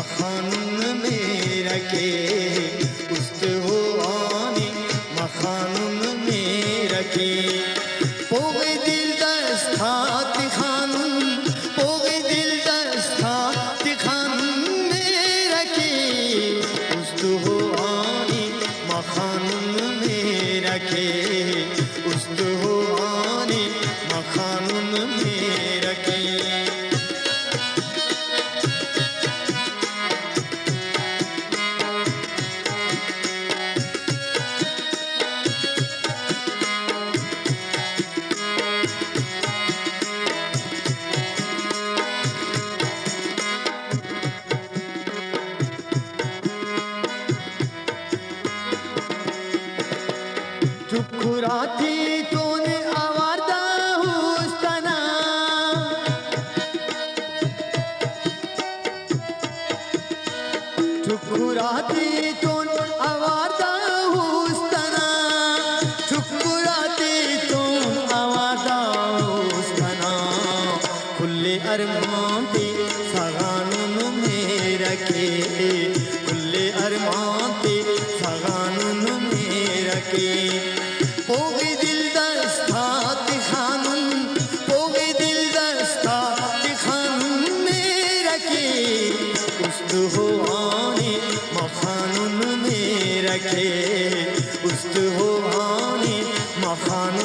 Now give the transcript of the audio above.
मखानुन में रखे उस्तुवानी मखानुन में रखे पोगे दिल दस्तात खानुन पोगे दिल दस्तात खानुन में रखे उस्तुवानी मखानुन में रखे उस्तुवानी मखानुन में रखे चुकुराती तूने आवारदा हुस्तना चुकुराती तूने आवारदा हुस्तना चुकुराती तूने आवारदा हुस्तना खुले अरमांती सगानुन में रखे खुले अरमांती सगानुन में रखे पोगे दिल दस्तात खानुन पोगे दिल दस्तात खानुन में रखे उस्तुवानी मखानुन में रखे उस्तुवानी मखानुन